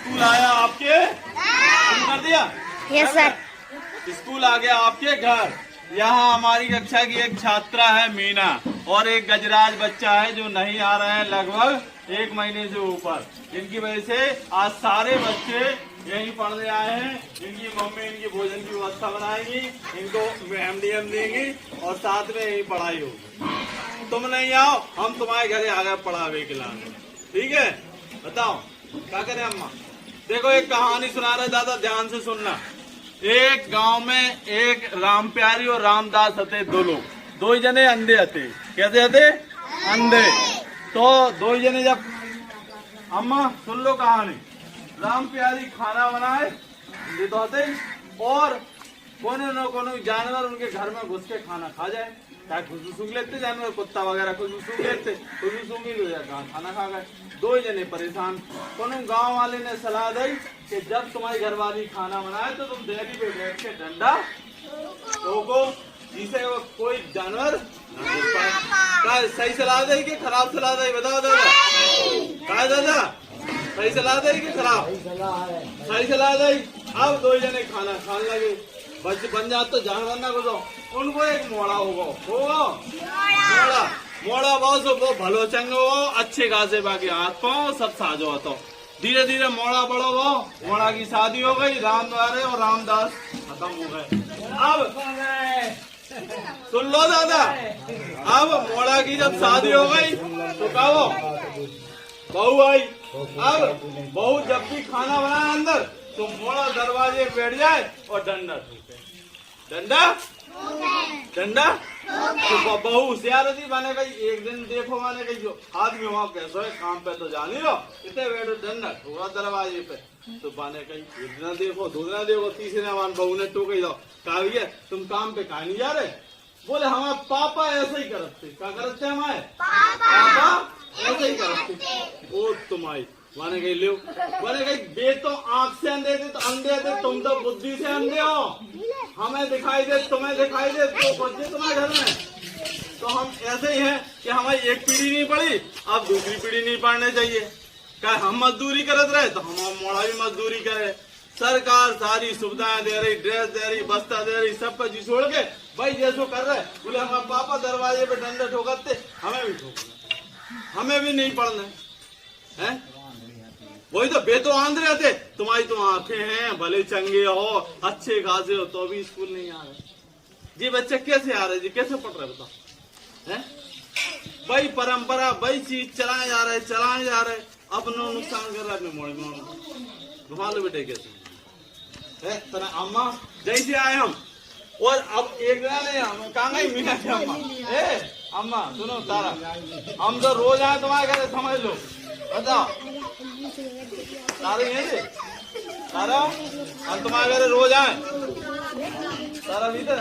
School आया आपके, शुरू कर दिया? Yes sir. स्कूल आ गया आपके घर। यहाँ हमारी कक्षा की एक छात्रा है मीना, और एक गजराज बच्चा है जो नहीं आ रहे हैं लगभग 1 महीने से ऊपर। इनकी वजह से आज सारे बच्चे यहीं पढ़ने आए हैं। इनकी मम्मी इनकी भोजन की व्यवस्था बनाएगी, इनको MDM देंगी और साथ में यही पढ़ाई होगी। तुम नहीं आओ, हम तुम्हारे घरे आ गए पढ़ावे के लाने। ठीक है, बताओ क्या करें अम्मा? देखो एक कहानी सुना रहे, दादा ध्यान से सुनना। एक गांव में एक राम प्यारी और रामदास हते, दो लोग, दो जने अंधे हते। कैसे हते? अंधे। तो दो जने जब, अम्मा सुन लो कहानी। राम प्यारी खाना बनाए, ये तो हते, और कोनो न कोनो जानवर उनके घर में घुस के खाना खा जाए। चाहे खुशबू सूंघ लेते जानवर, कुत्ता वगैरह खुशबू सूंघ लेते, खुशबू सूंघ ही खाना खा गए। दो जने परेशान। कोनो गांव वाले ने सलाह दी कि जब तुम्हारी घरवाली खाना बनाए तो तुम देहरी पे बैठ के डंडा ठोको, जिसे वो कोई जानवर न घुस पाए। सही सलाह दी कि खराब सलाह दी? बताओ दादा। क्या दादा, सही सलाह दी कि खराब? सही सलाह दी। अब दो जने खाना खाने लगे, बन जाते तो जानवर ना घुसो। उनको एक मोड़ा होगा मोड़ा बहुत वो भलो चंगो हो, अच्छे खासे बाकी हाथ पाओ सब साजो होता। धीरे धीरे मोड़ा बड़ो हो, मोड़ा की शादी हो गई, राम द्वारे और रामदास खत्म हो गए। अब सुन लो दादा, अब मोड़ा की जब शादी हो गई तो क्या हो, बहू आई। अब बहू जब भी खाना बनाए अंदर तो मोड़ा दरवाजे बैठ जाए और डंडा ठोके। डंडा तो बहू होशियार थी, माने गई एक दिन देखो, माने गई जो आदमी वहाँ कैसे है काम पे तो जान ही लो, इतने बैठो डंडा ठोका दरवाजे पे। तो बाने कही एक दिन देखो, दो दिन देखो, तीसरे दिन बहू ने टोके जाओ, कहा भैया तुम काम पे कहा नहीं जा रहे? बोले हमारे पापा ऐसे ही करते। क्या करते हमारे पापा ऐसे ही करते। ओ तुम्हारी माने गई ले, माने गई बे तो आंख से अंधे थे तो अंधे थे, तुम तो बुद्धि से अंधे हो। हमें दिखाई दे, तुम्हें दिखाई दे, तो बच्चे तुम्हारे घर में। तो हम ऐसे ही हैं कि हमारी एक पीढ़ी नहीं पड़ी, अब दूसरी पीढ़ी नहीं पढ़ने चाहिए। क्या हम मजदूरी करते रहे तो हम मोड़ा भी मजदूरी करे। सरकार सारी सुविधाएं दे रही, ड्रेस दे रही, बस्ता दे रही, सब कुछ छोड़ के भाई जैसो कर रहे। बोले हमारे पापा दरवाजे पे डंडा ठोकते, हमें भी ठोकना, हमें भी नहीं पढ़ना है। वही तो बे तो आंध्र थे, तुम्हारी तो आंखें हैं, भले चंगे हो, अच्छे खासे हो, तो भी स्कूल नहीं आ रहे। जी बच्चे कैसे आ रहे जी, कैसे पढ़ रहे बताओ? हैं भाई परंपरा, भाई चीज चलाए जा रहे, अपनो नुकसान कर रहे, अपने मोड़े में घुमा लो बेटे। कैसे है तरह अम्मा जैसे आए हम, और अब एक दिन नहीं हम कहाँ गई मीना की अम्मा, अम्मा सुनो तारा, हम तो रोज आए तुम्हारे घर, समझ लो, बताओ तारा यही थे, तारा हम तुम्हारे घर रोज आए, तारा भीतर